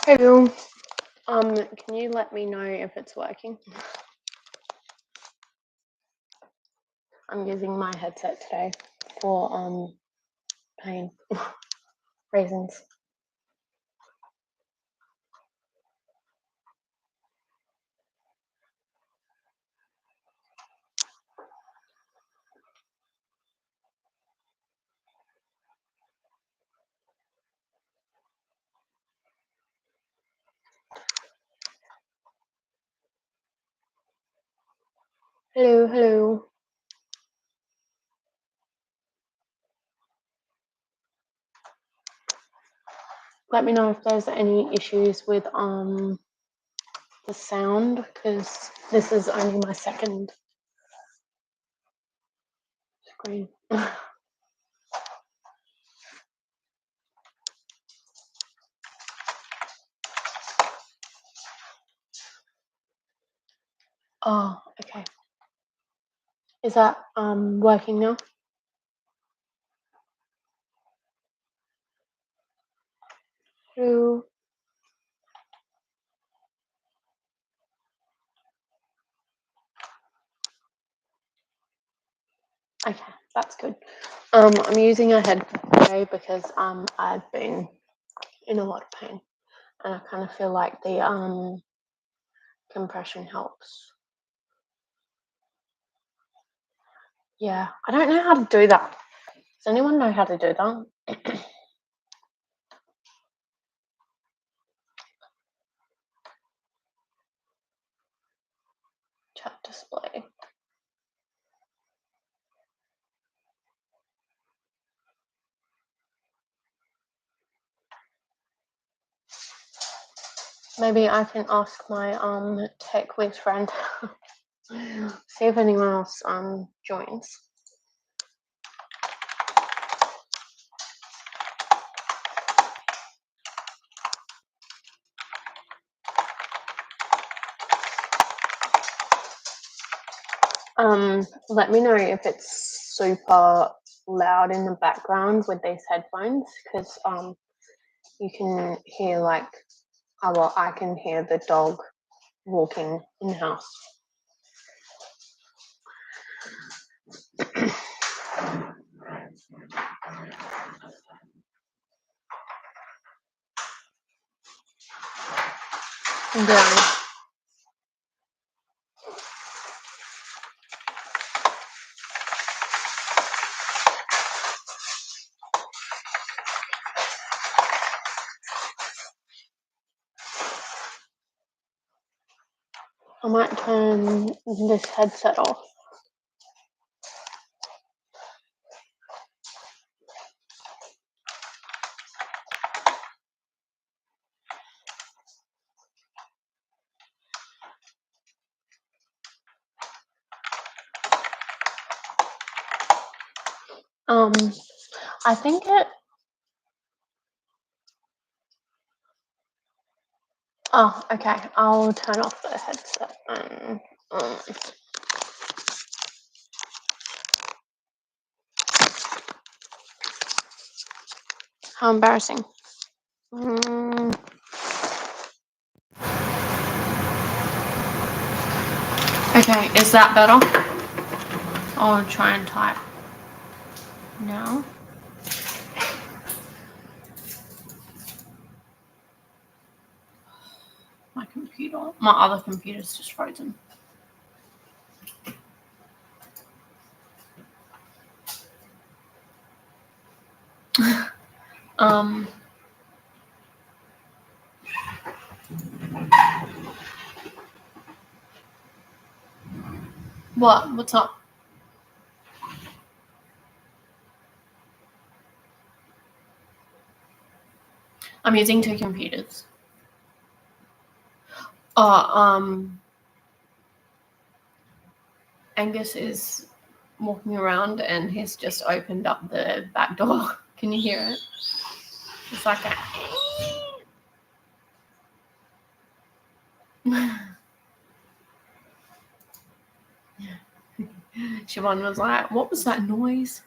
Hey Bill, can you let me know if it's working? I'm using my headset today for pain reasons. Hello. Let me know if there's any issues with the sound, because this is only my second screen. Oh, okay. Is that working now? Hello. Okay, that's good. I'm using a headset today because I've been in a lot of pain, and I kind of feel like the compression helps. Yeah, I don't know how to do that. Does anyone know how to do that? Chat display. Maybe I can ask my tech whiz friend. See if anyone else joins. Let me know if it's super loud in the background with these headphones, because you can hear like, well, I can hear the dog walking in the house. Yeah. I might turn this headset off. I think it. Oh, okay. I'll turn off the headset. How embarrassing. Okay, is that better? I'll try and type now. My other computer's just frozen. What? What's up? I'm using two computers. Angus is walking around and he's just opened up the back door. Can you hear it? It's like a... Siobhan was like, what was that noise?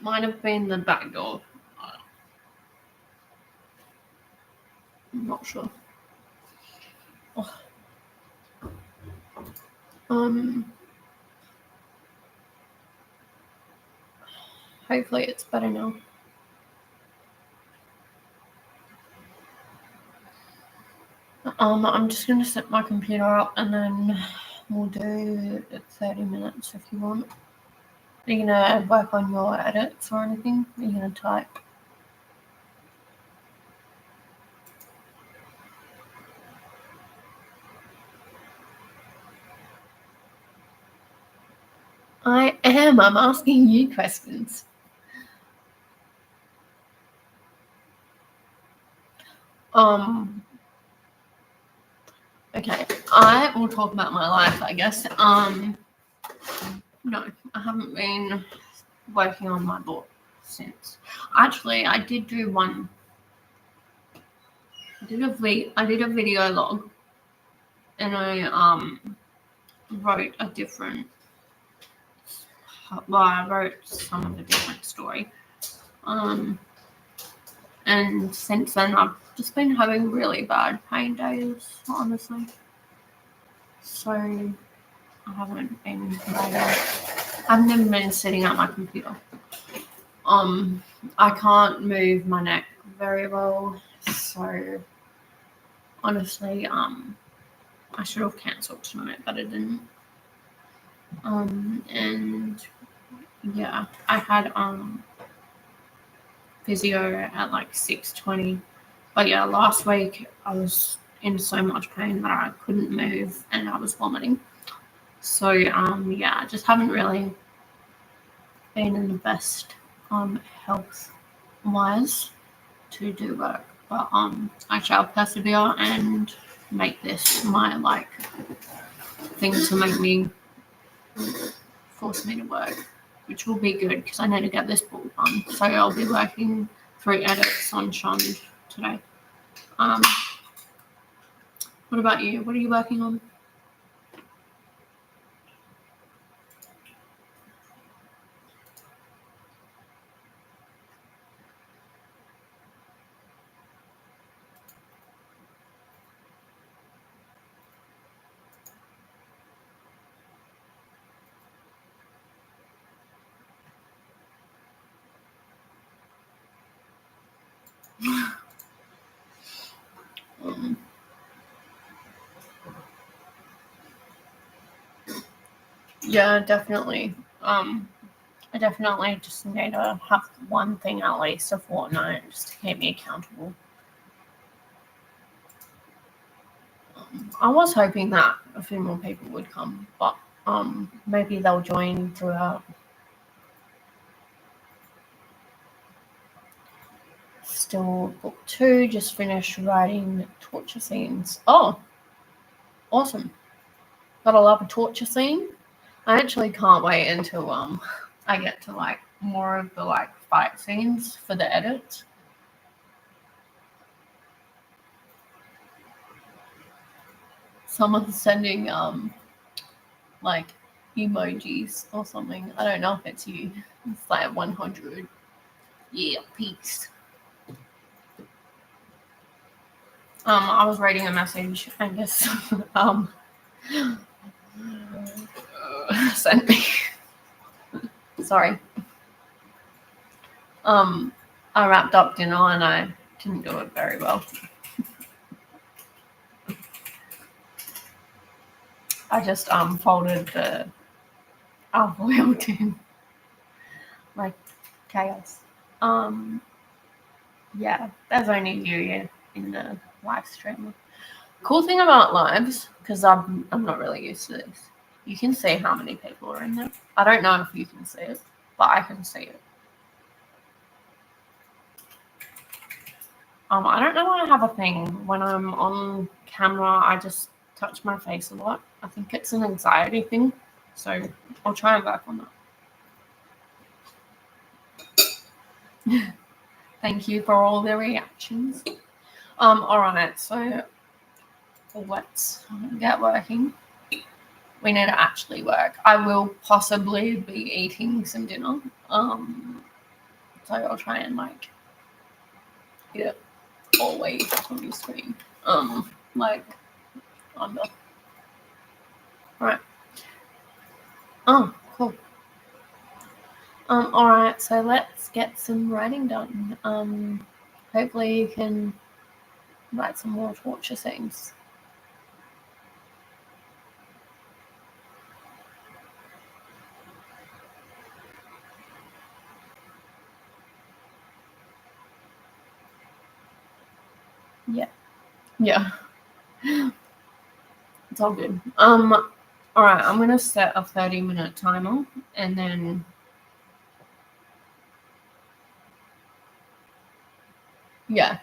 might have been the back door. I'm not sure. Oh. Hopefully it's better now. I'm just going to set my computer up and then we'll do 30 minutes if you want. Are you going to work on your edits or anything? Are you going to type? I am. I'm asking you questions. Okay, I will talk about my life, I guess. No, I haven't been working on my book since. Actually, I did do one. I did a video log, and I wrote a different. Well, I wrote some of a different story. And since then, I've just been having really bad pain days, honestly. So I haven't been writing. I've never been sitting at my computer. I can't move my neck very well, so honestly, I should have cancelled tonight, but I didn't. And yeah, I had physio at like 6:20, but yeah, last week I was in so much pain that I couldn't move and I was vomiting. So yeah, I just haven't really been in the best health wise to do work, but I shall persevere and make this my thing to make me force me to work, which will be good because I need to get this book done. So I'll be working 3 edits on Shunned today. What about you? What are you working on? Yeah, definitely. I definitely just need to have one thing at least a fortnight just to keep me accountable. I was hoping that a few more people would come, but maybe they'll join throughout. Still book 2, just finished writing torture scenes. Oh, awesome. Gotta love a torture scene. I actually can't wait until I get to more of the fight scenes for the edits. Someone's sending emojis or something. I don't know if it's you. It's 100. Yeah, peace. I was writing a message and just sent me. Sorry. I wrapped up dinner and I didn't do it very well. I just folded the alfoil tin like chaos. Yeah, there's only you in the live stream. Cool thing about lives, because I'm not really used to this, you can see how many people are in there. I don't know if you can see it, but I can see it. I don't know why I have a thing when I'm on camera. I just touch my face a lot. I think it's an anxiety thing, so I'll try and work on that. Thank you for all the reactions. All right, so let's get working. We need to actually work. I will possibly be eating some dinner. So I'll try and like get it all the way on your screen. Like under. Alright. Oh, cool. Alright, so let's get some writing done. Hopefully you can write some more torture things. Yeah. It's all good. Alright, I'm gonna set a 30-minute timer and then yeah.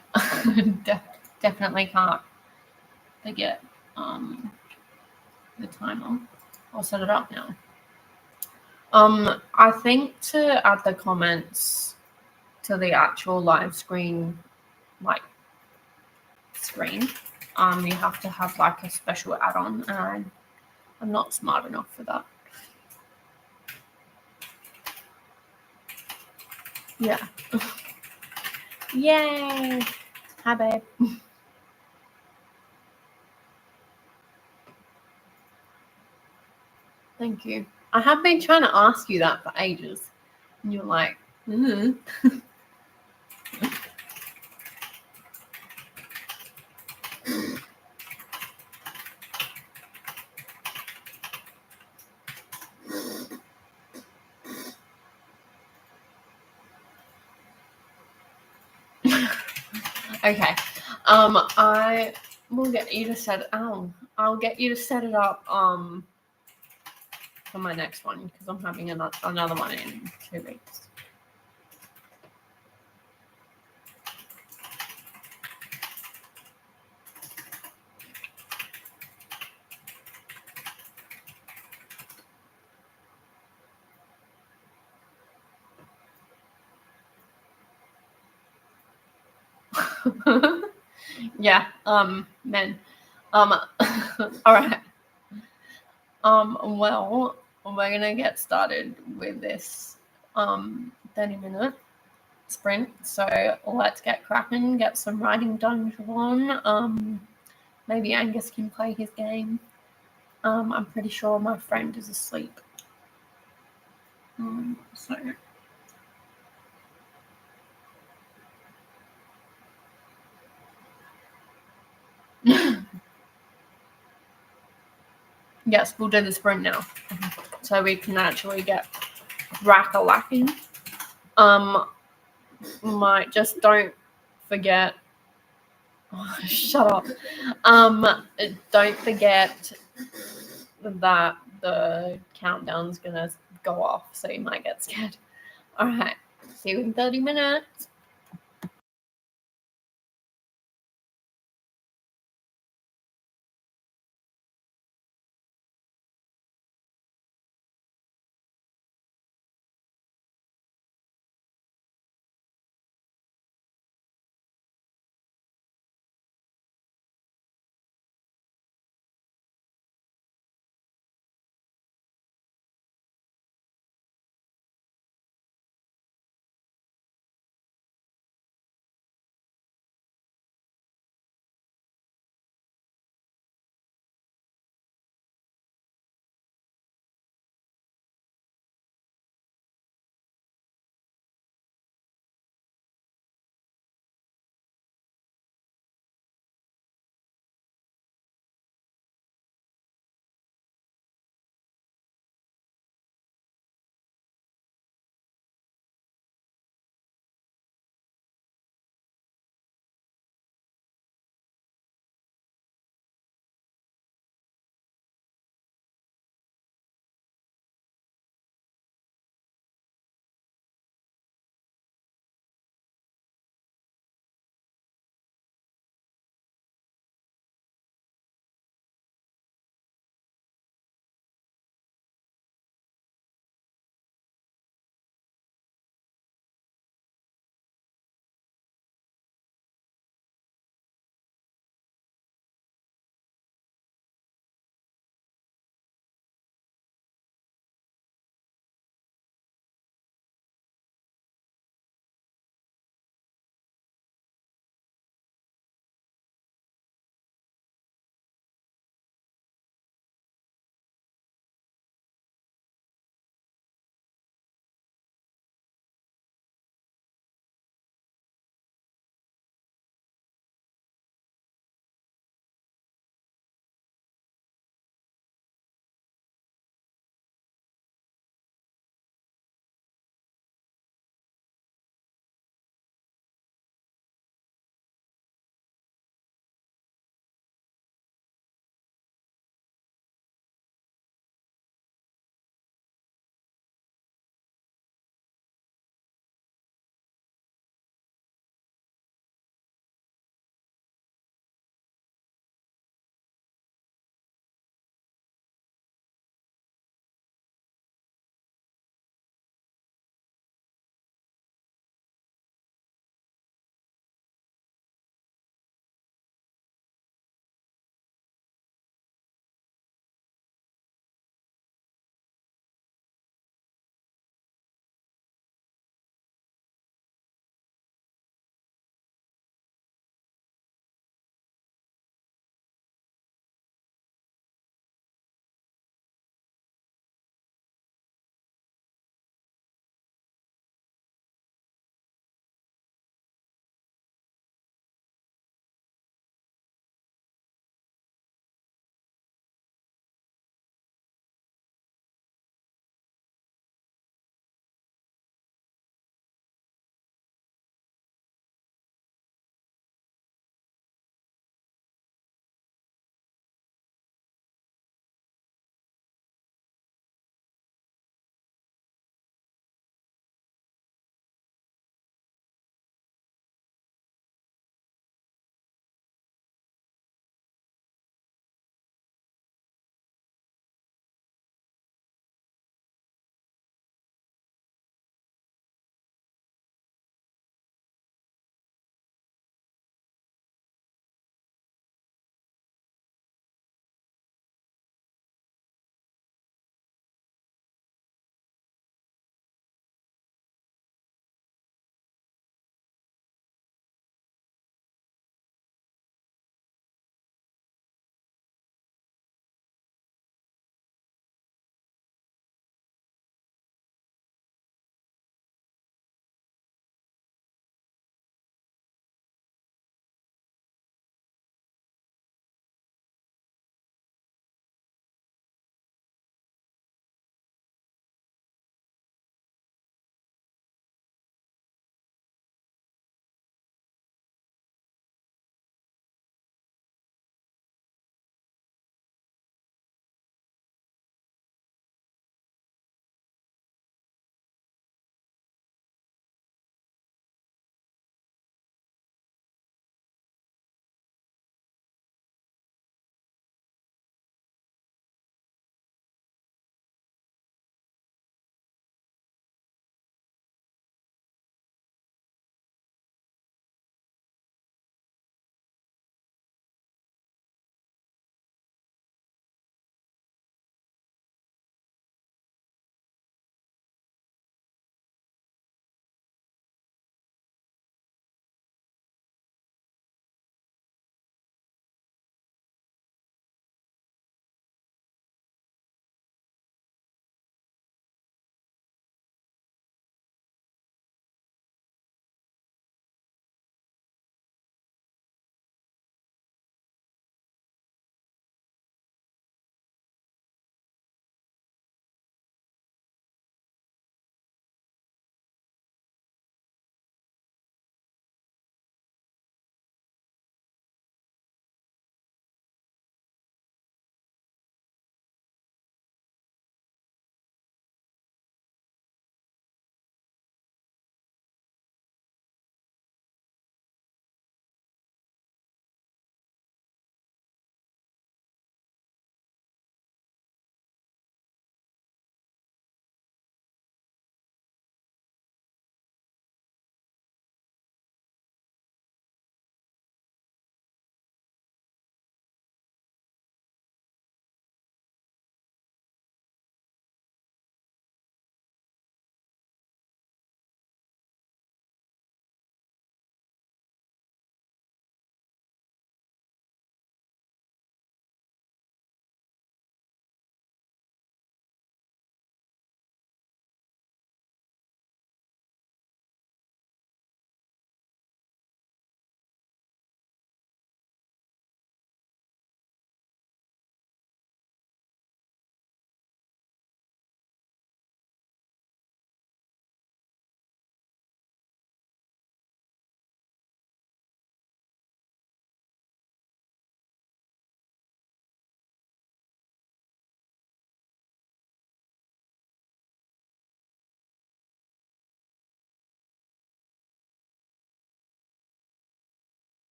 Definitely can't forget the timer. I'll set it up now. I think to add the comments to the actual live screen, like screen, you have to have like a special add-on, and I'm not smart enough for that. Yeah. Yay! Hi, babe. Thank you. I have been trying to ask you that for ages, and you're like, Okay. I will get you to set. I'll get you to set it up. For my next one because I'm having another one in 2 weeks. Yeah. Men. All right. Well, we're gonna get started with this 30-minute sprint. So let's get cracking, get some writing done, Siobhan. Maybe Angus can play his game. I'm pretty sure my friend is asleep. So yes, we'll do the sprint now. So we can actually get rack-a-lacking. Might just don't forget. Oh, shut up. Don't forget that the countdown's gonna go off, so you might get scared. All right. See you in 30 minutes.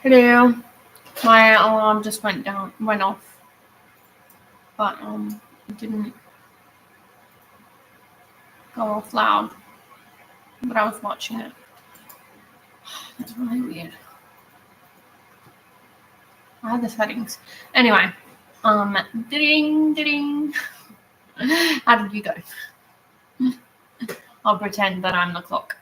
Hello. My alarm just went off, but it didn't go off loud. But I was watching it. That's really weird. I had the settings. Anyway, ding ding. How did you go? I'll pretend that I'm the clock.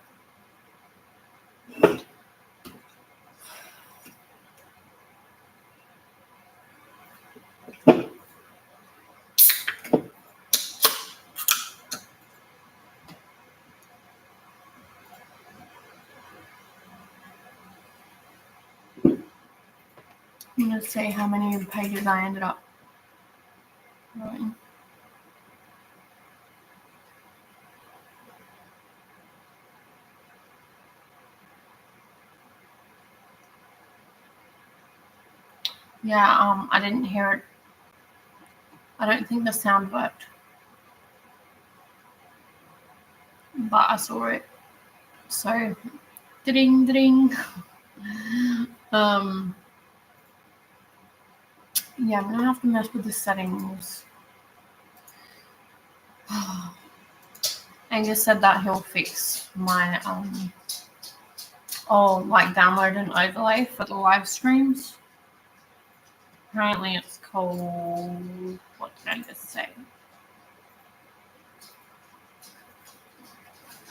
I'm going to see how many pages I ended up writing. Yeah, I didn't hear it. I don't think the sound worked. But I saw it. So, ding ding. Yeah, I'm gonna have to mess with the settings. Angus said that he'll fix my download an overlay for the live streams. Apparently it's called, what did Angus say?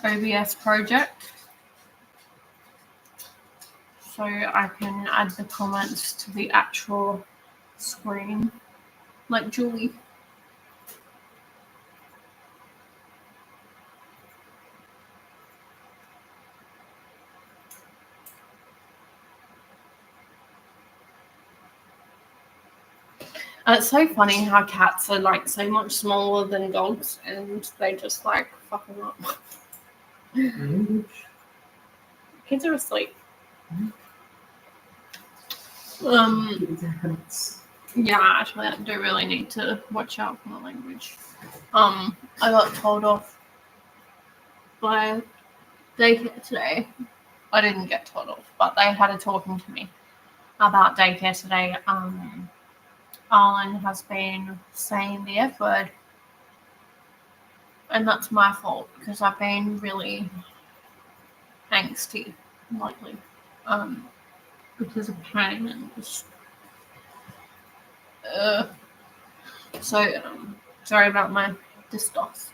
OBS project. So I can add the comments to the actual screen, like Julie. It's so funny how cats are like so much smaller than dogs, and they just like fuck them up. Kids are asleep. Yeah, actually, I do really need to watch out for my language. I got told off by daycare today. I didn't get told off, but they had a talking to me about daycare today. Arlen has been saying the F word, and that's my fault because I've been really angsty lately. Because of pain and just. Sorry about my disgust.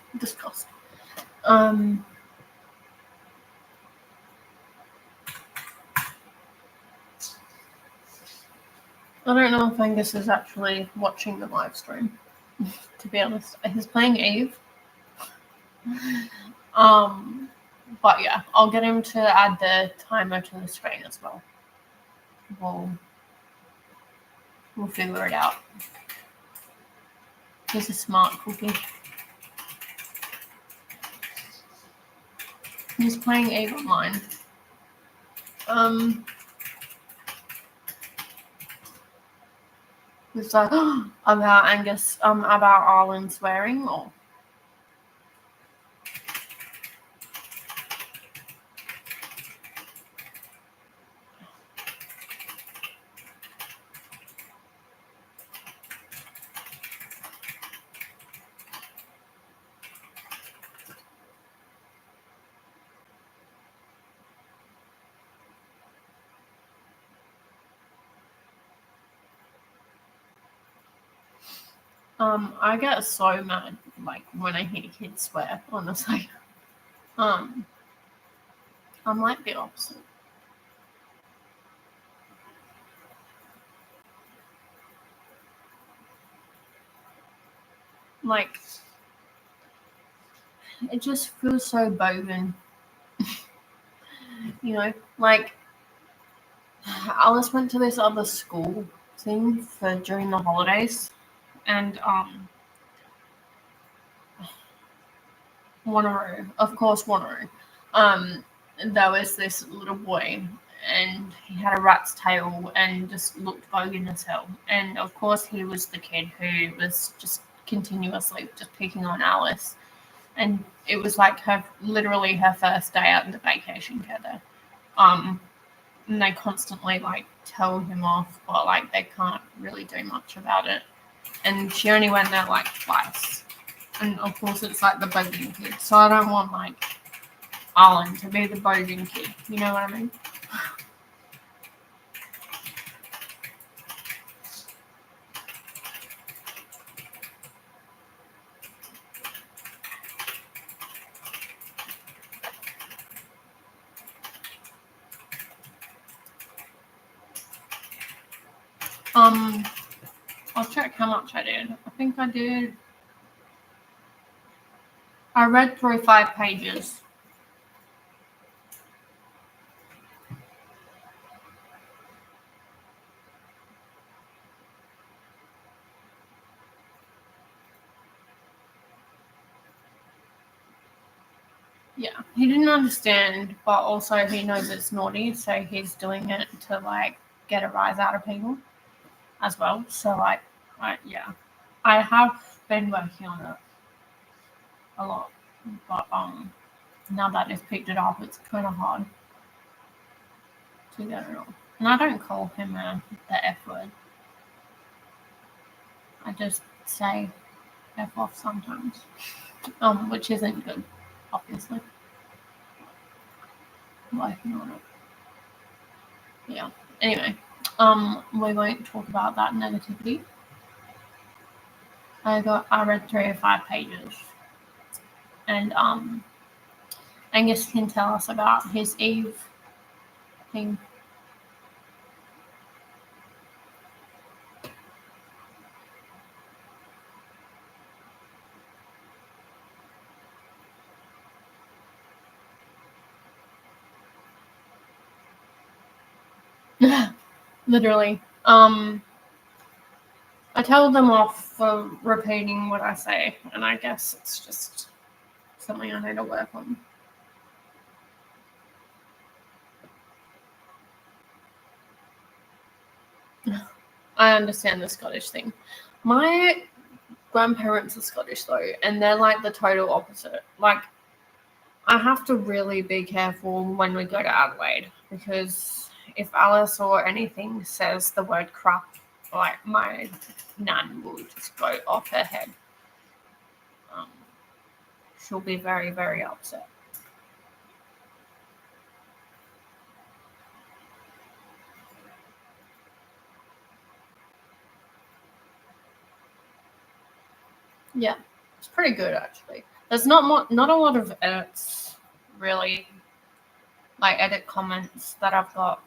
I don't know if Angus is actually watching the live stream, to be honest. He's playing Eve. But yeah, I'll get him to add the timer to the screen as well. We'll figure it out. He's a smart cookie. He's playing Eve online. It's like about Angus, about Arlen swearing, or I get so mad like when I hear kids swear, honestly. I'm like the opposite. Like, it just feels so bogan. You know, like Alice went to this other school thing for during the holidays, and Wanneroo, of course, Wanneroo. There was this little boy, and he had a rat's tail and just looked bogan as hell. And of course, he was the kid who was just continuously just picking on Alice. And it was like literally her first day out in the vacation care there. and they constantly like tell him off, but like they can't really do much about it. And she only went there like twice, and of course it's like the bogan kid, so I don't want like Arlen to be the bogan kid, you know what I mean? I'll check how much I did. I think I read through 5 pages. Yeah, he didn't understand, but also he knows it's naughty, so he's doing it to like get a rise out of people as well. So like, yeah, I have been working on it a lot, but now that he's picked it up, it's kind of hard to get it off. And I don't call him the F word. I just say F off sometimes, which isn't good, obviously. Working on it. Yeah. Anyway, we won't talk about that negativity. I read 3 or 5 pages, and Angus can tell us about his Eve thing. Literally. I tell them off for repeating what I say, and I guess it's just something I need to work on. I understand the Scottish thing. My grandparents are Scottish though, and they're like the total opposite. Like, I have to really be careful when we go to Adelaide, because if Alice or anything says the word crap, like my nan will just go off her head. She'll be very, very upset. Yeah, it's pretty good actually. There's not a lot of edits, really, like edit comments that I've got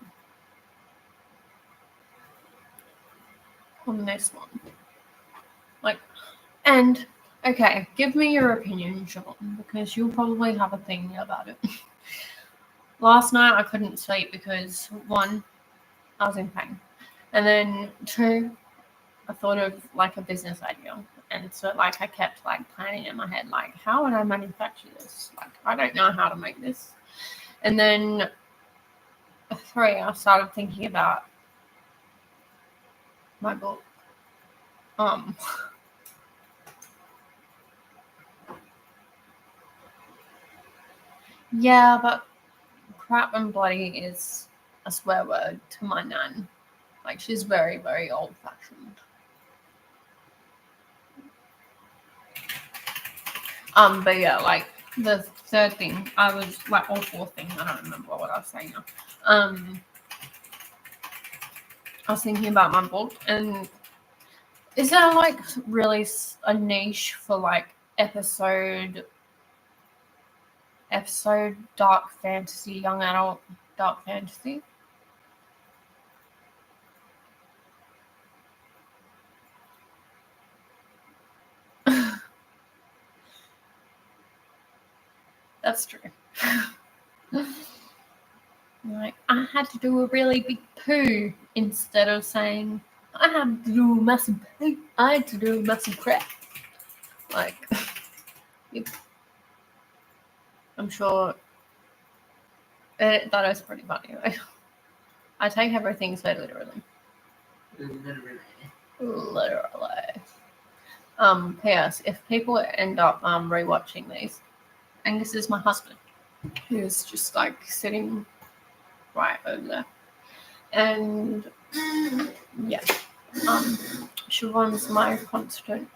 on this one. Like, and okay, give me your opinion, Siobhan, because you'll probably have a thing about it. Last night I couldn't sleep because 1, I was in pain, and then 2, I thought of like a business idea. And so like I kept like planning in my head, like, how would I manufacture this? Like, I don't know how to make this. And then 3, I started thinking about my book. Yeah, but crap and bloody is a swear word to my nan. Like, she's very, very old fashioned. But yeah, like the 3rd thing, I was like, or 4th thing, I don't remember what I was saying now. I was thinking about my book, and is there like really a niche for like episode dark fantasy, young adult dark fantasy? That's true. Like, I had to do a really big poo instead of saying I had to do a massive poo. I had to do a massive crap. Like, yep. I'm sure that is pretty funny. I take everything so literally. Literally. P.S. If people end up rewatching these, Angus is my husband, who's just like sitting right over there. And yeah, Siobhan's my constant.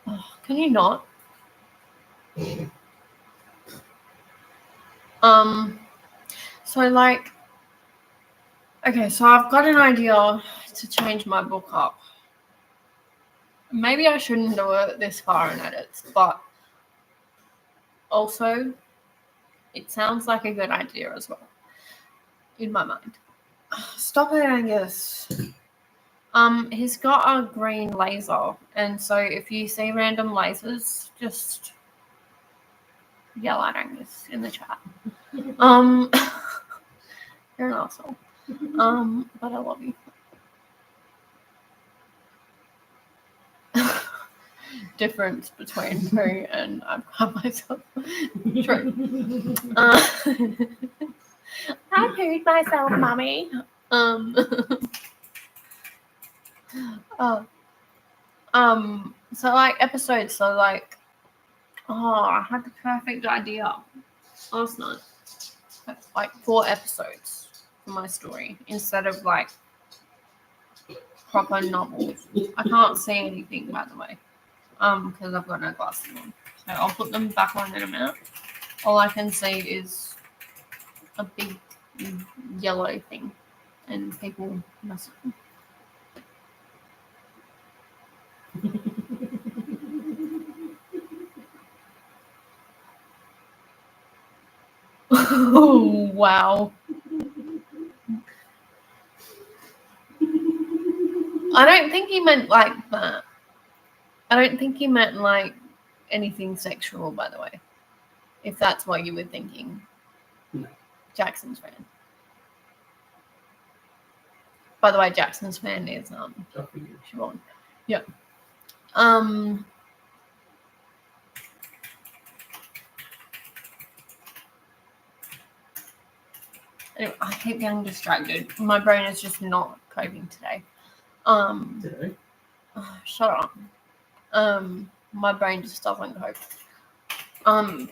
Oh, can you not? So like, okay, so I've got an idea to change my book up. Maybe I shouldn't do it this far in edits, but also it sounds like a good idea as well in my mind. Stop it, Angus. He's got a green laser, and so if you see random lasers, just yell at Angus in the chat. You're an asshole. But I love you. Difference between me and I've got myself. True. I pooed myself, mummy. So like episodes, so like, I had the perfect idea last night. Like 4 episodes for my story instead of like proper novels. I can't see anything, by the way, because I've got no glasses on. So I'll put them back on in a minute. All I can see is a big yellow thing, and people must. Oh, wow. I don't think he meant like that. I don't think he meant like anything sexual, by the way. If that's what you were thinking. No. Jackson's fan. By the way, Jackson's fan is Siobhan. Yeah. Anyway, I keep getting distracted. My brain is just not coping today. Today? Shut up. My brain just doesn't cope.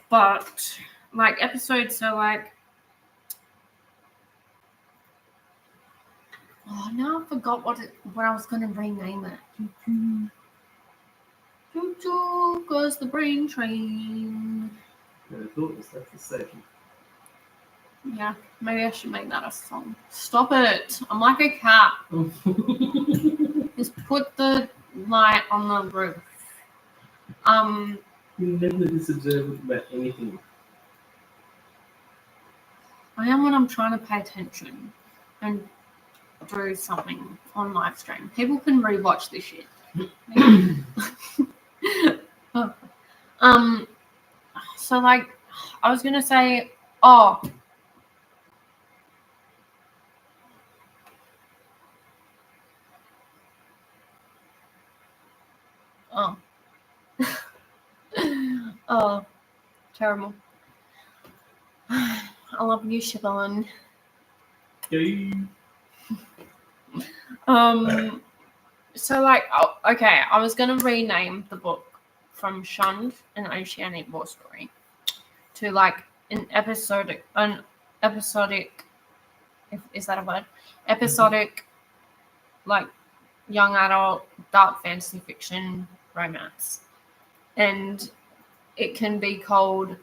But like episodes, so like, now I forgot what I was gonna rename it. Choo-choo goes the brain train. I thought that's the second. Yeah, maybe I should make that a song. Stop it! I'm like a cat. Just put the light on the roof. You never disobservant about anything. I am when I'm trying to pay attention and do something on live stream. People can rewatch this shit. So like, I was gonna say, oh. Oh, terrible. I love you, Siobhan. So like, okay, I was gonna rename the book from Shunned, an Oceanic War Story, to like an episodic, is that a word? Episodic, like young adult, dark fantasy fiction romance. And it can be called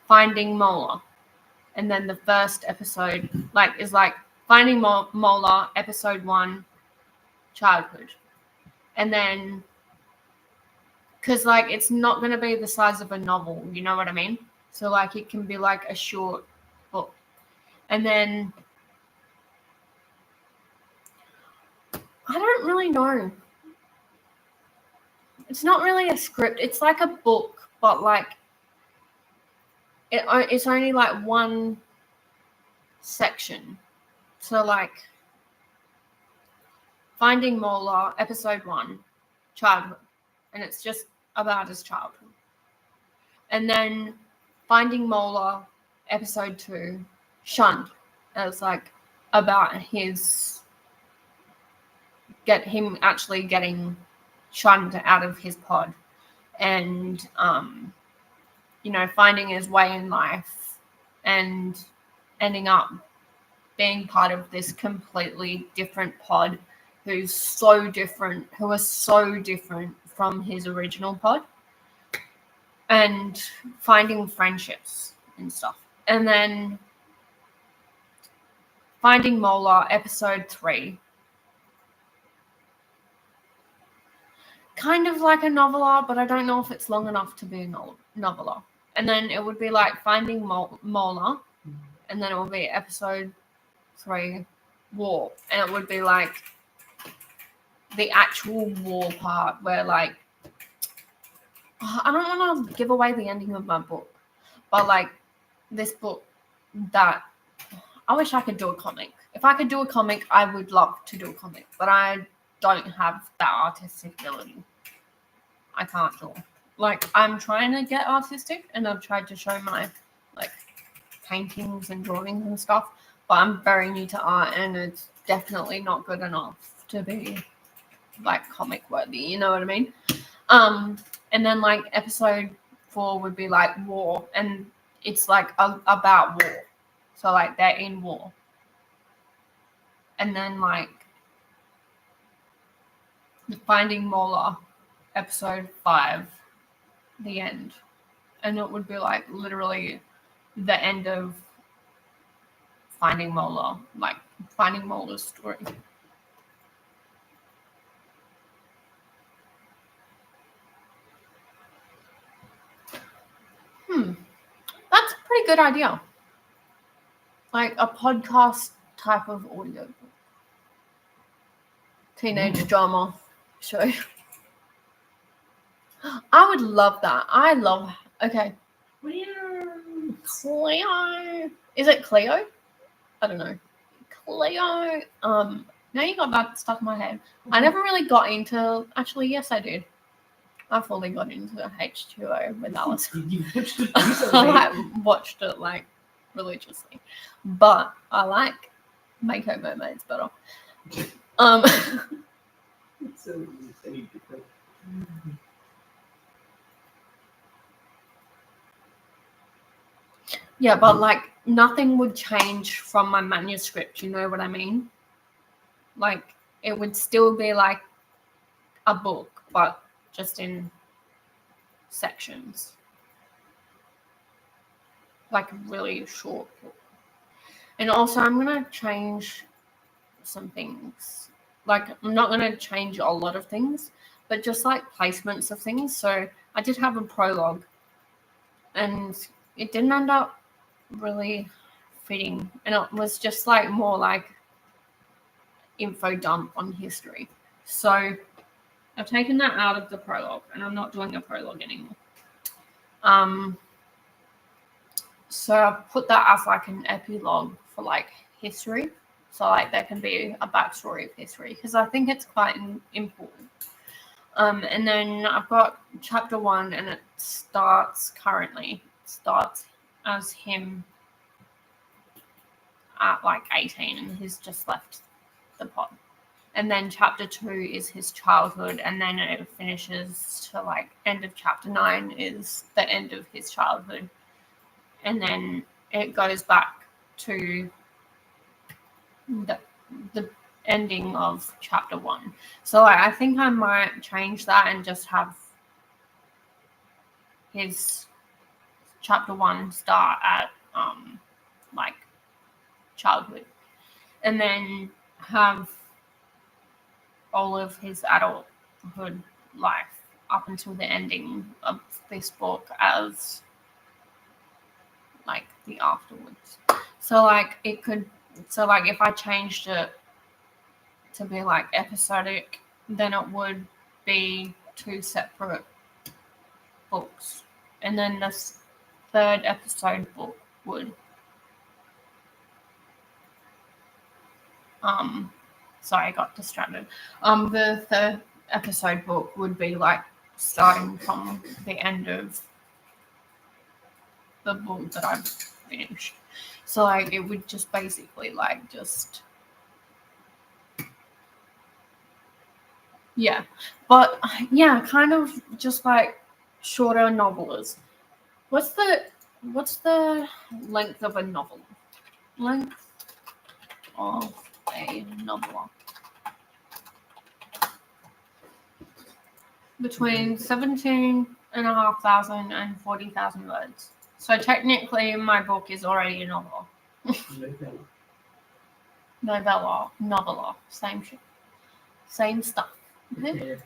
Finding Mola. And then the first episode is like Finding Mola, episode 1, childhood. And then, because like it's not going to be the size of a novel, you know what I mean? So like it can be like a short book. And then, I don't really know. It's not really a script. It's like a book, but like it's only like one section. So like Finding Mola, episode 1, childhood. And it's just about his childhood. And then Finding Mola, episode 2, Shunned. And it's like about him actually getting shunned out of his pod and finding his way in life and ending up being part of this completely different pod who are so different from his original pod, and finding friendships and stuff. And then Finding Molar, episode 3. Kind of like a novella, but I don't know if it's long enough to be a novella. And then it would be like Finding Molar, and then it would be episode 3, War. And it would be like the actual war part where, like, I don't want to give away the ending of my book, but like this book that I wish I could do a comic. If I could do a comic, I would love to do a comic, but I don't have that artistic ability. I can't draw. Like, I'm trying to get artistic, and I've tried to show my, like, paintings and drawings and stuff, but I'm very new to art, and it's definitely not good enough to be, like, comic worthy, you know what I mean? And then, like, episode 4 would be, like, war, and it's, like, about war. So, like, they're in war. And then, like, the Finding Molar, episode 5, the end. And it would be, like, literally the end of Finding Molar, like, Finding Molar's story. That's a pretty good idea. Like a podcast type of audio. Teenage drama show. I would love that. Okay. Cleo. Is it Cleo? I don't know. Cleo. Now you got that stuck in my head. I never really got into, actually, yes, I did. I fully got into H2O with Alice. You watched it I watched it like religiously, but I like Mako Mermaids better. It's any different. Yeah, but like nothing would change from my manuscript. You know what I mean? Like it would still be like a book, but just in sections. Like a really short book. And also I'm going to change some things. Like I'm not going to change a lot of things, but just like placements of things. So I did have a prologue and it didn't end up really fitting. And it was just like more like info dump on history. So I've taken that out of the prologue and I'm not doing a prologue anymore. So I've put that as like an epilogue for like history. So like there can be a backstory of history because I think it's quite important. And then I've got chapter 1 and it starts as him at like 18 and he's just left the pod. And then chapter 2 is his childhood and then it finishes to like end of chapter 9 is the end of his childhood. And then it goes back to the ending of chapter 1. So I think I might change that and just have his chapter 1 start at like childhood and then have all of his adulthood life up until the ending of this book as like the afterwards. So like if I changed it to be like episodic, then it would be 2 separate books. And then this third episode book would sorry, I got distracted. The third episode book would be like starting from the end of the book that I've finished. So like it would just basically like just yeah. But yeah, kind of just like shorter novels. What's the length of a novel? Length of a novel. Between 17,500 and 40,000 words. So technically my book is already a novel. Novella. Same shit. Same stuff. Okay.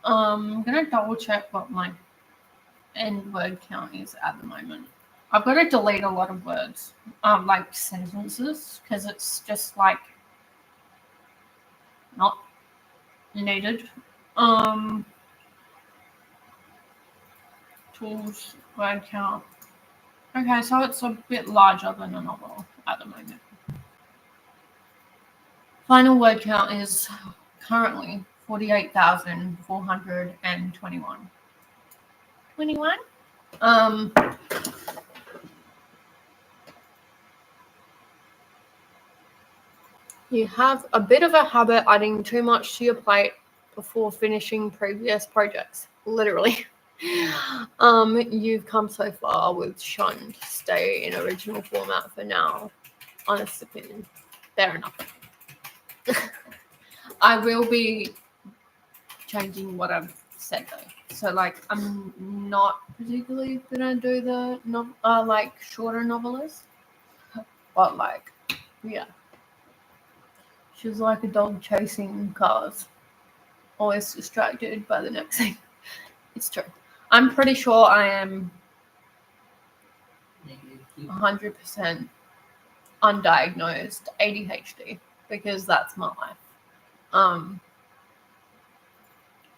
I'm gonna double check what my end word count is at the moment. I've got to delete a lot of words, like sentences, because it's just like not needed. Tools, word count. Okay, so it's a bit larger than a novel at the moment. Final word count is currently 48,421. 21? You have a bit of a habit adding too much to your plate before finishing previous projects. Literally. You've come so far with shunned. Stay in original format for now. Honest opinion. Fair enough. I will be changing what I've said though. So like I'm not particularly gonna do the like shorter novelist. But like, yeah. She's like a dog chasing cars. Always distracted by the next thing. It's true. I'm pretty sure I am 100% undiagnosed ADHD because that's my life. I'm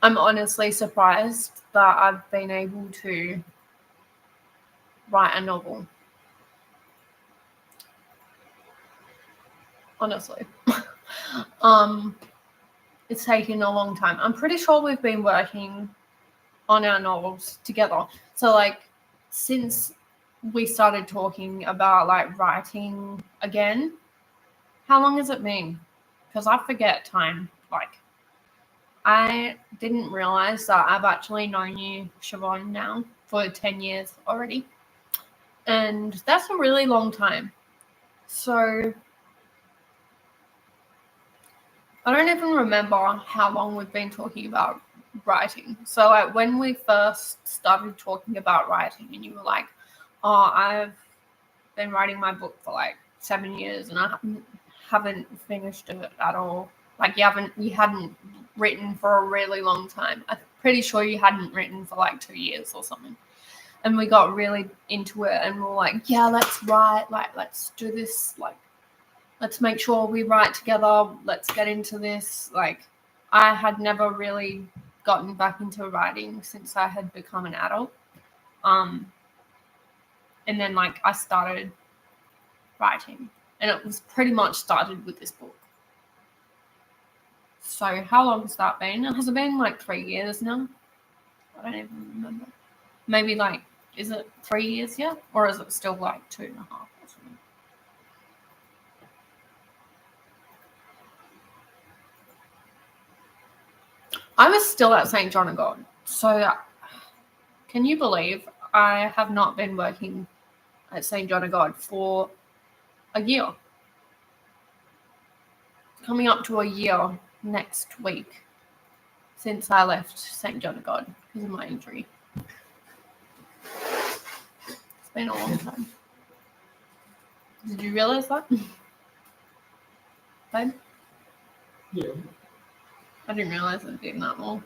honestly surprised that I've been able to write a novel. Honestly. It's taken a long time. I'm pretty sure we've been working on our novels together. So like since we started talking about like writing again, how long has it been? Because I forget time. Like I didn't realize that I've actually known you, Siobhan, now for 10 years already. And that's a really long time. So I don't even remember how long we've been talking about writing. So like when we first started talking about writing and you were like, oh, I've been writing my book for like 7 years and I haven't finished it at all. Like you hadn't written for a really long time. I'm pretty sure you hadn't written for like 2 years or something. And we got really into it and we were like, yeah, let's write, like let's do this, like let's make sure we write together. Let's get into this. Like, I had never really gotten back into writing since I had become an adult. And then, like, I started writing. And it was pretty much started with this book. So, how long has that been? Has it been, like, 3 years now? I don't even remember. Maybe, like, is it 3 years yet? Or is it still, like, 2.5 or something? I was still at St. John of God. So can you believe I have not been working at St. John of God for a year? Coming up to a year next week since I left St. John of God because of my injury. It's been a long time. Did you realize that? Babe? Yeah. I didn't realize it had been that long.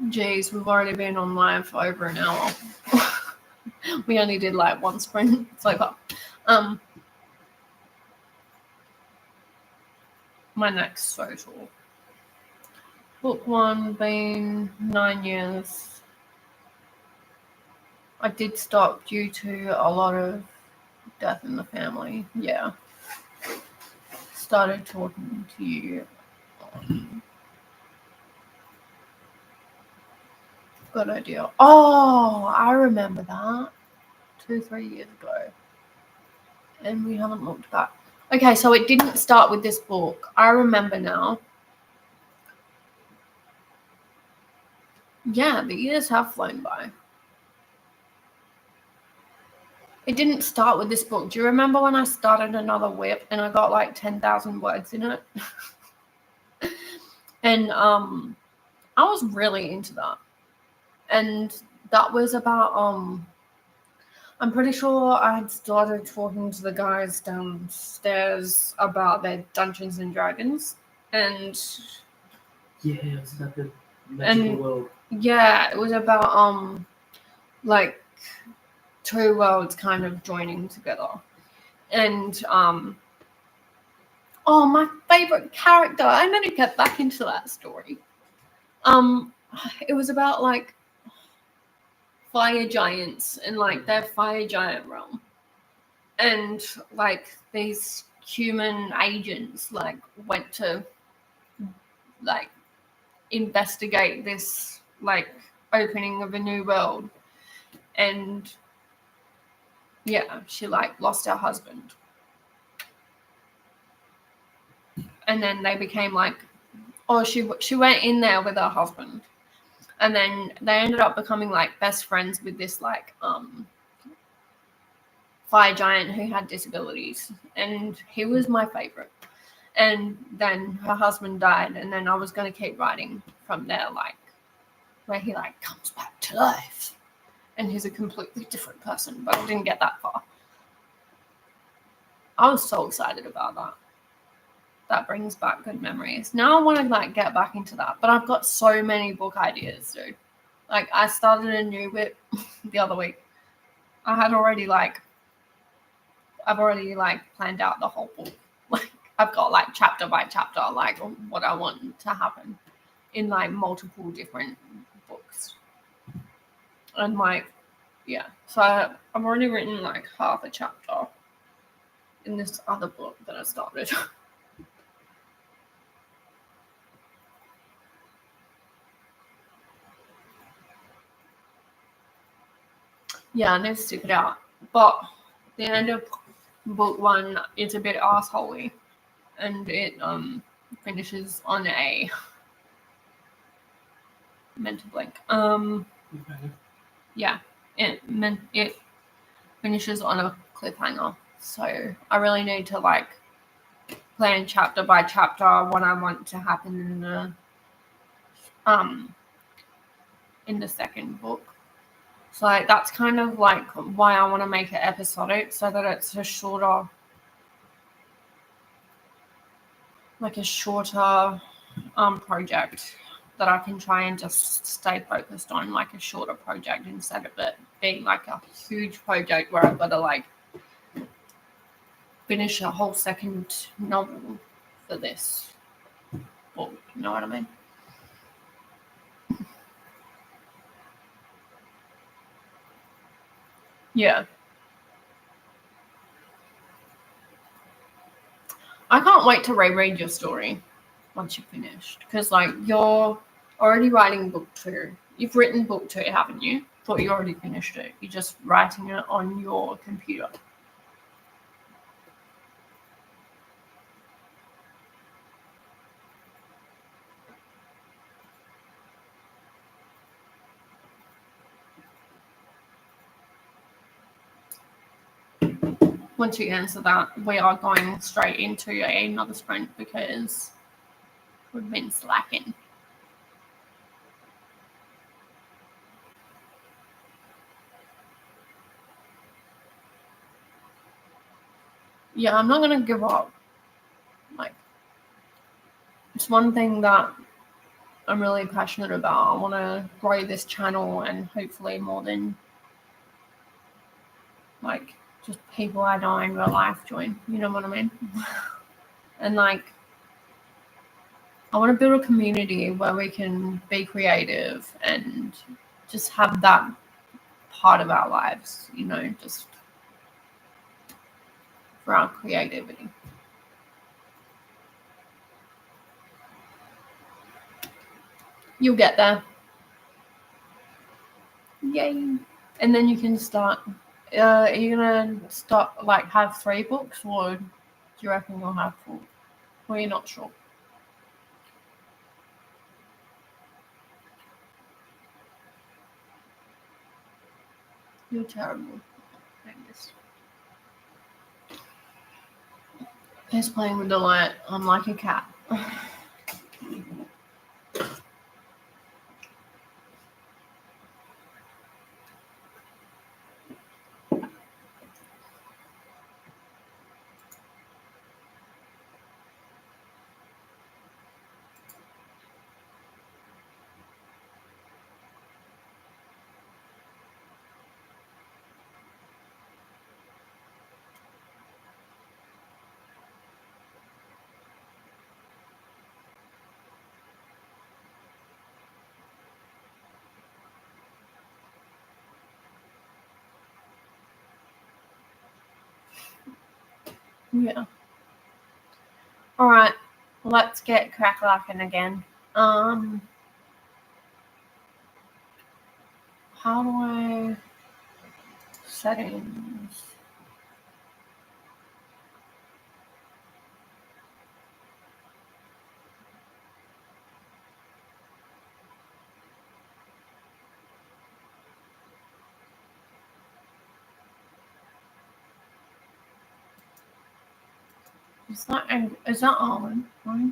Jeez, we've already been on live for over an hour. We only did like one sprint so far. My next social. Book one been 9 years. I did stop due to a lot of death in the family. Yeah. Started talking to you. Good idea. Oh, I remember that. 2-3 years ago. And we haven't looked back. Okay, so it didn't start with this book. I remember now. Yeah, the years have flown by. it didn't start with this book. Do you remember when I started Another Whip and I got like 10,000 words in it? And I was really into that. And that was about I'm pretty sure I had started talking to the guys downstairs about their Dungeons and Dragons, and Yeah, it was about the magical world. yeah, it was about like two worlds kind of joining together, and oh, my favorite character. I need to get back into that story. It was about like fire giants and like their fire giant realm, and like these human agents like went to like investigate this like opening of a new world, and yeah, she like lost her husband, and then they became like, oh, she went in there with her husband, and then they ended up becoming like best friends with this like fire giant who had disabilities, and he was my favorite. And then her husband died, and then I was going to keep writing from there, like where he like comes back to life and he's a completely different person, but I didn't get that far. I was so excited about that. That brings back good memories. Now I want to like get back into that, but I've got so many book ideas, dude. Like I started a new bit the other week. I've already like planned out the whole book. Like I've got like chapter by chapter, like what I want to happen in like multiple different books. And like, yeah. So I've already written like half a chapter in this other book that I started. Yeah, I need to stick it out. But the end of book one is a bit assholey, and it finishes on a mental blank. Okay. Yeah, it finishes on a cliffhanger. So I really need to like plan chapter by chapter what I want to happen in the second book. So like that's kind of like why I want to make it episodic, so that it's a shorter project that I can try and just stay focused on, like a shorter project, instead of it being like a huge project where I've got to like finish a whole second novel for this book. You know what I mean? Yeah. I can't wait to reread your story once you're finished, because like you're already writing book two. You've written book two, haven't you? Thought you already finished it. You're just writing it on your computer. Once you answer that, we are going straight into another sprint because we've been slacking. Yeah, I'm not gonna give up. Like, it's one thing that I'm really passionate about. I want to grow this channel, and hopefully more than like just people I know in real life join. You know what I mean? And like, I want to build a community where we can be creative and just have that part of our lives, you know, just for our creativity. You'll get there. Yay. And then you can start. Are you going to start, like, have 3 books, or do you reckon you'll have 4? Or you're not sure? You're terrible. I guess. He's playing with the light. I'm like a cat. Yeah. All right, let's get crack-lacking again. How do I settings? Is that on? Right?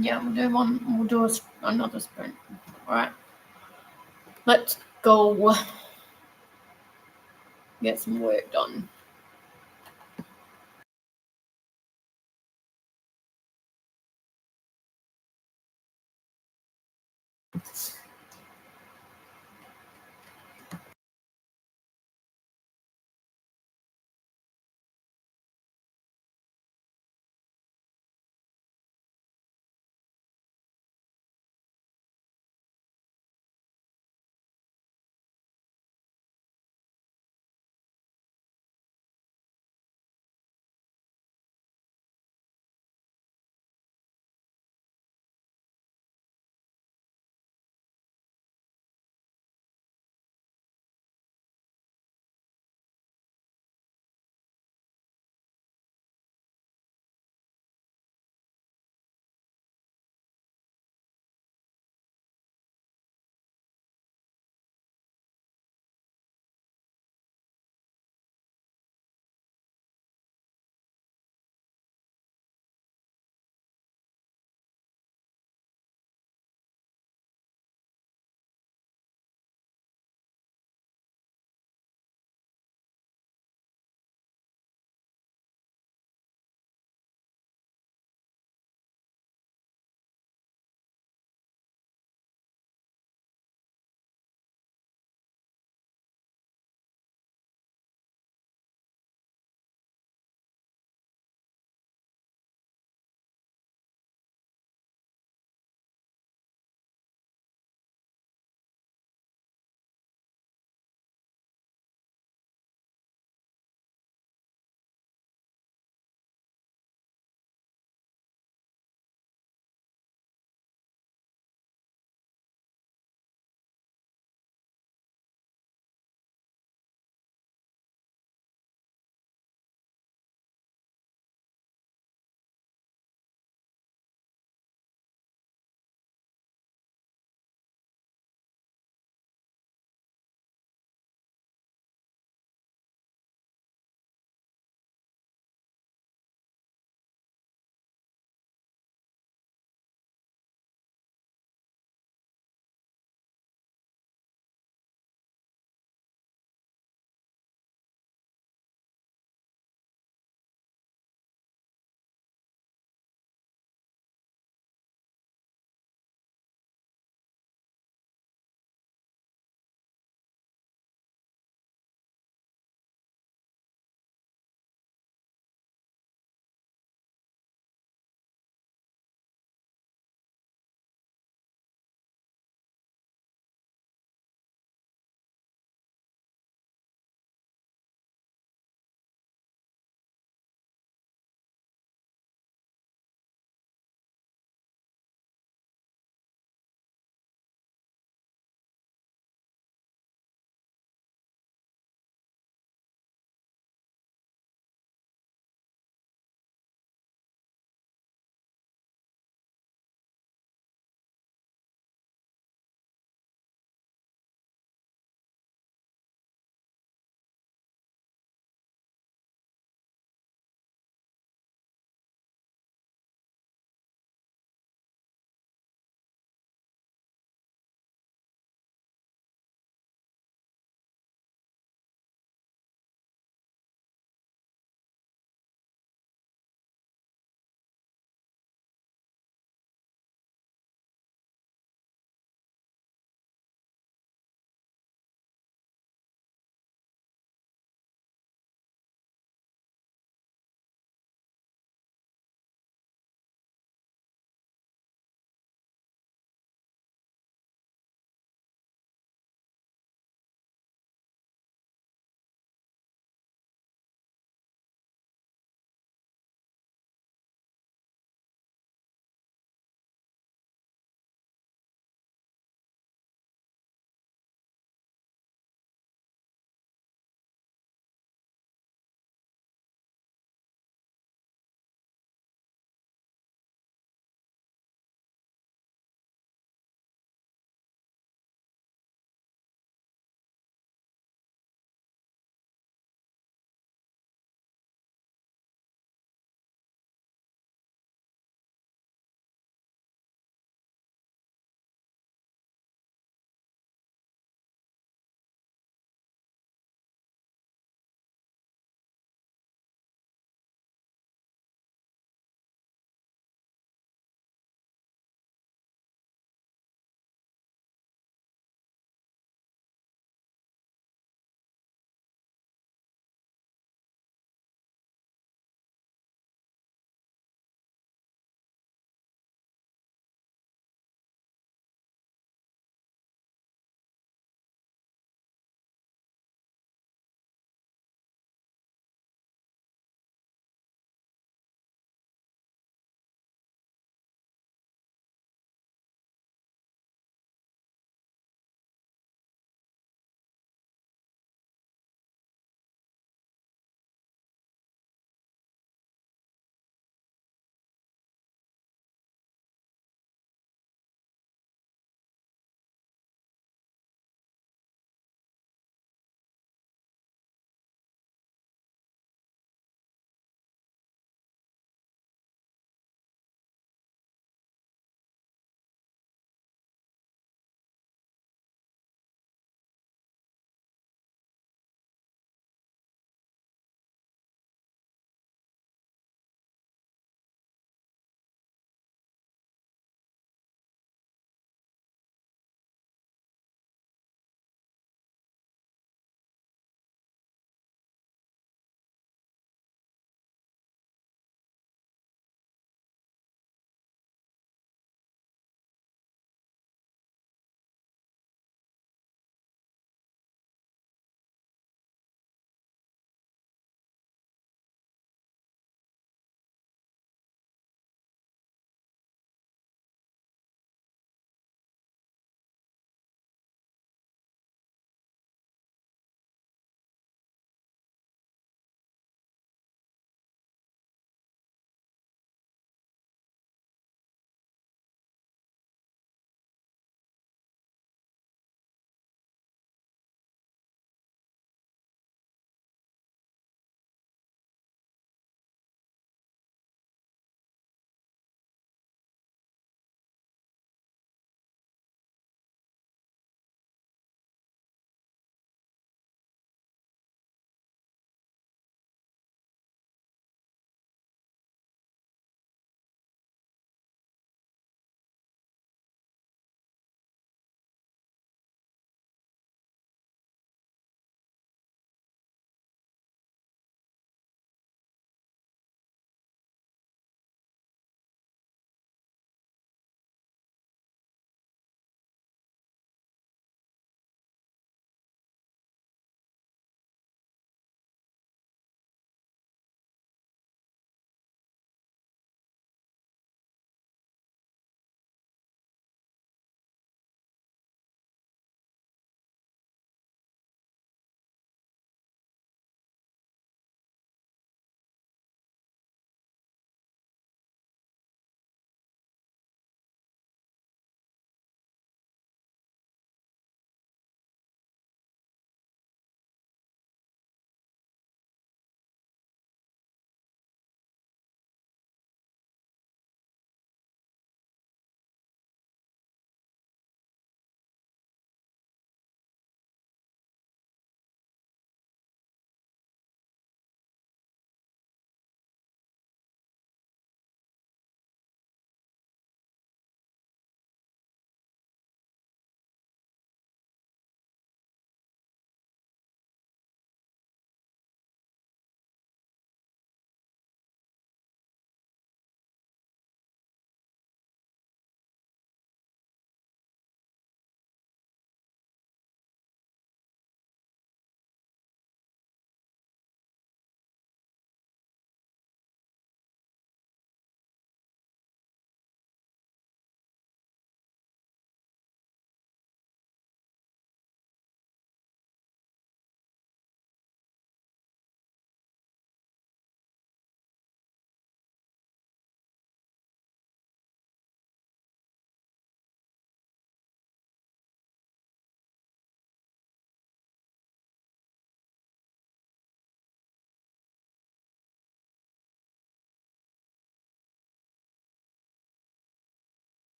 Yeah, we'll do another sprint. All right. Let's go get some work done.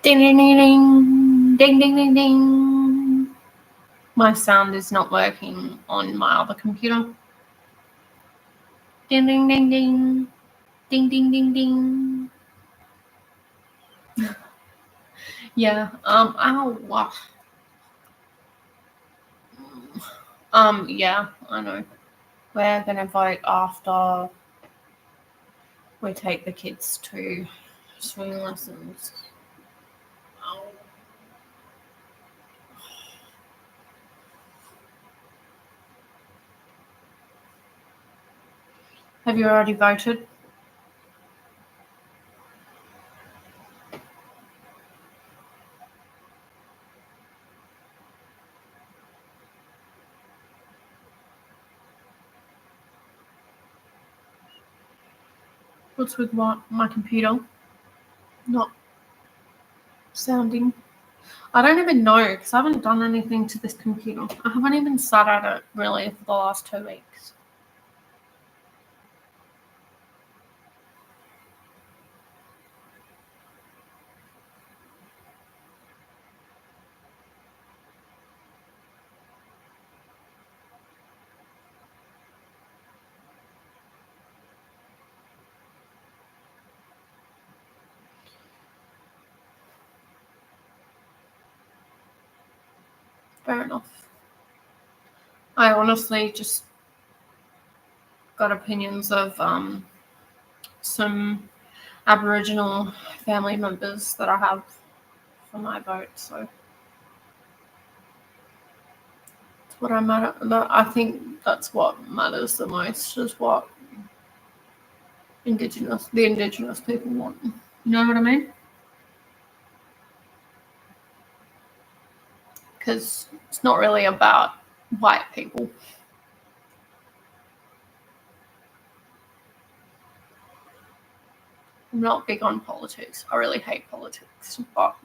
Ding, ding, ding, ding. Ding, ding, ding, ding. My sound is not working on my other computer. Ding, ding, ding, ding. Ding, ding, ding, ding. Yeah, yeah, I know. We're gonna vote after we take the kids to swimming lessons. Oh. Have you already voted? What's with my computer not sounding? I don't even know because I haven't done anything to this computer. I haven't even sat at it really for the last 2 weeks. Fair enough. I honestly just got opinions of some Aboriginal family members that I have for my vote, so that's what I think that's what matters the most, is what the Indigenous people want. You know what I mean? Because it's not really about white people. I'm not big on politics. I really hate politics, but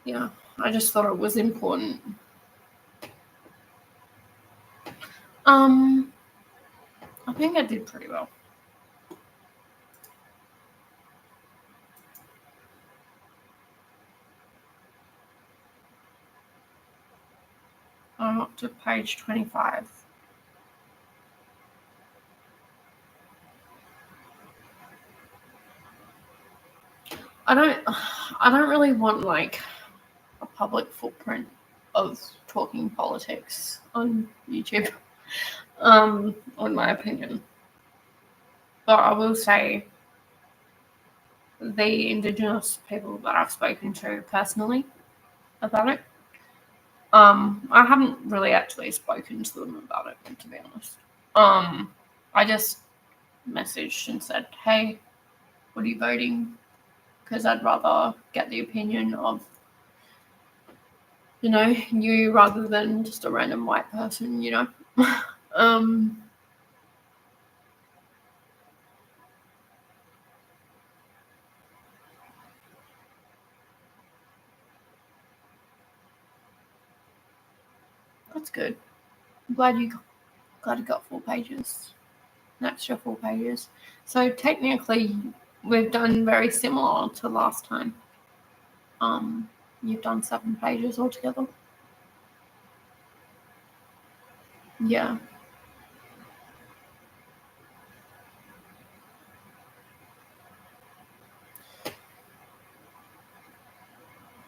yeah, I just thought it was important. I think I did pretty well. I'm up to page 25. I don't really want like a public footprint of talking politics on YouTube. On my opinion. But I will say the Indigenous people that I've spoken to personally about it, I haven't really actually spoken to them about it, to be honest. I just messaged and said, hey, what are you voting? Because I'd rather get the opinion of, you rather than just a random white person, That's good. I'm glad you got 4 pages. An extra 4 pages. So technically, we've done very similar to last time. You've done 7 pages altogether. Yeah.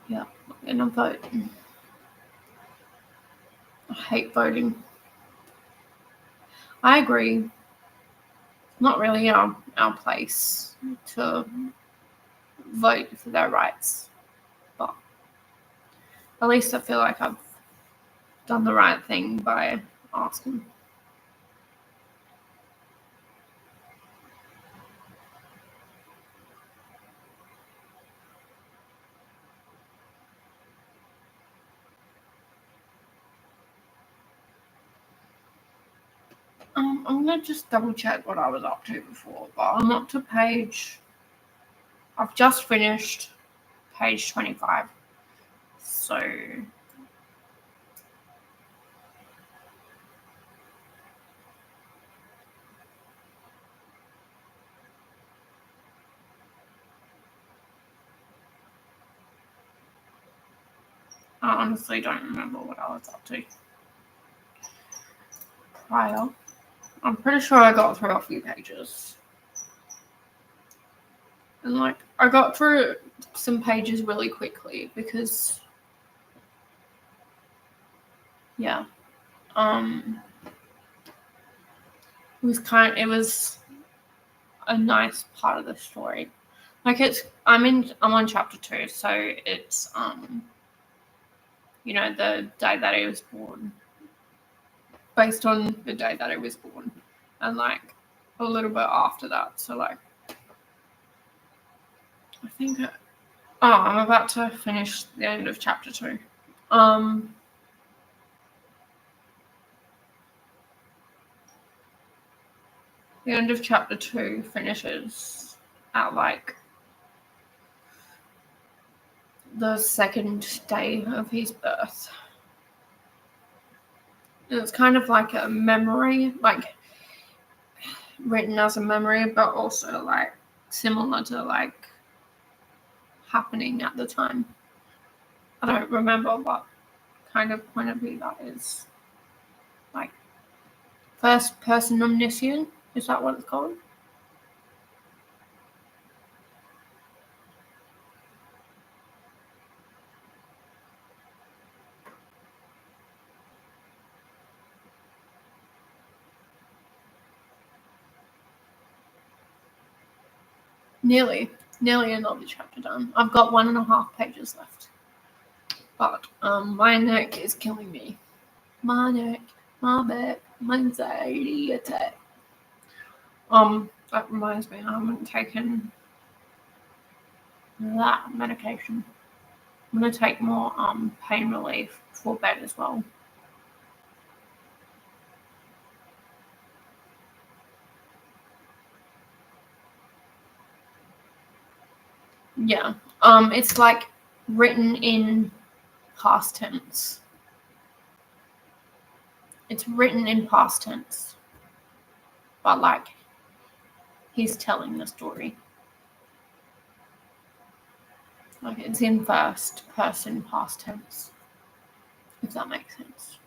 Yeah. And I'm vote. I hate voting. I agree. Not really our place to vote for their rights, but at least I feel like I've done the right thing by asking. I'm gonna just double check what I was up to before, but I'm up to I've just finished page 25. So I honestly don't remember what I was up to prior. I'm pretty sure I got through a few pages. And like, I got through some pages really quickly because, yeah, it was a nice part of the story. Like I'm on chapter 2, so it's the day that he was born, based on the day that he was born, and like a little bit after that. So like, I think, I'm about to finish the end of chapter 2. The end of chapter 2 finishes at like the second day of his birth. It's kind of like a memory, like written as a memory, but also like similar to like happening at the time. I don't remember what kind of point of view that is. Like first person omniscient, is that what it's called? Nearly another chapter done. I've got 1.5 pages left. But my neck is killing me. My neck, my back, my anxiety attack. That reminds me, I haven't taken that medication. I'm gonna take more pain relief for bed as well. Yeah. It's like written in past tense. It's written in past tense. But like he's telling the story. Like it's in first person past tense. If that makes sense.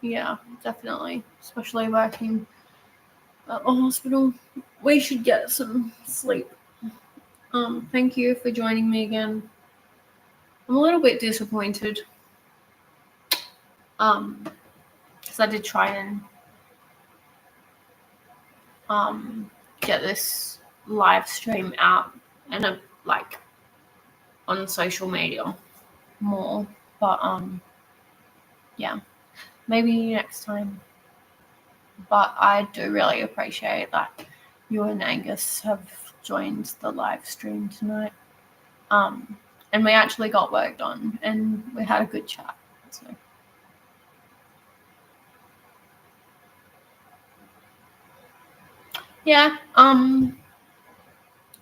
Yeah, definitely. Especially working at the hospital. We should get some sleep. Thank you for joining me again. I'm a little bit disappointed. Because I did try and get this live stream out and like on social media more. But yeah. Maybe next time. But I do really appreciate that you and Angus have joined the live stream tonight. And we actually got work done and we had a good chat. So yeah,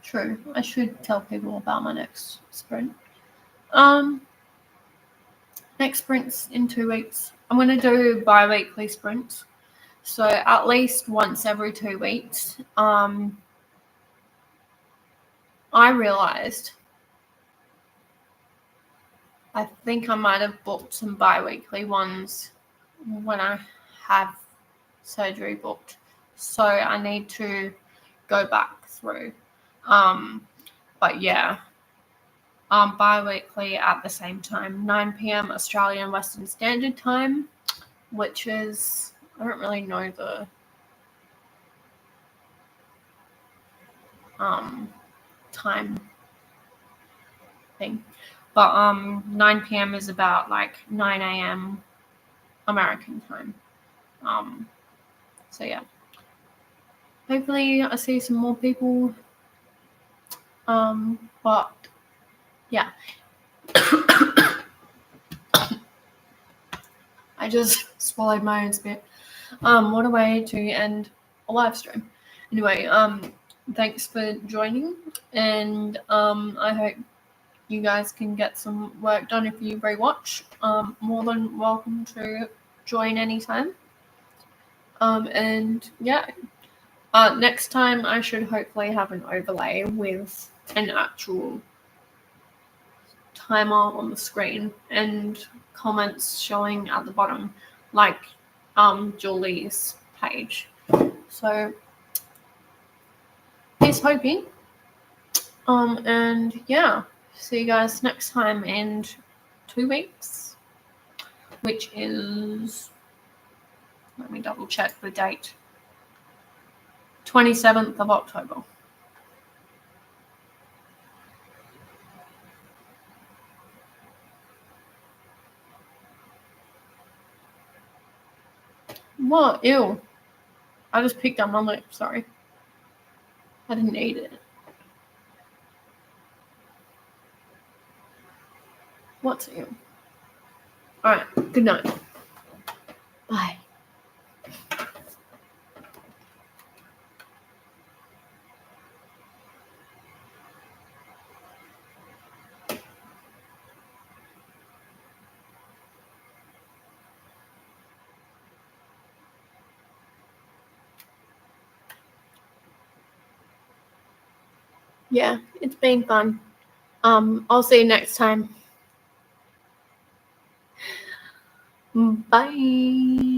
true. I should tell people about my next sprint. Next sprint's in 2 weeks. I'm gonna do bi-weekly sprints. So at least once every 2 weeks. I realized I think I might have booked some bi-weekly ones when I have surgery booked. So I need to go back through. But yeah, bi-weekly at the same time, 9 p.m. Australian Western Standard Time, which is, I don't really know the time thing. But 9 p.m. is about like 9 a.m. American time. So yeah. Hopefully I see some more people. But yeah. I just swallowed my own spit. What a way to end a live stream. Anyway, thanks for joining, and I hope you guys can get some work done if you rewatch. More than welcome to join anytime. And yeah, next time I should hopefully have an overlay with an actual timer on the screen and comments showing at the bottom, like Julie's page. So here's hoping. And yeah, see you guys next time in 2 weeks, which is, let me double check the date, 27th of October. What? Ew. I just picked up my lip, sorry. I didn't eat it. What's ew? Alright, good night. Bye. Yeah, it's been fun. I'll see you next time. Bye.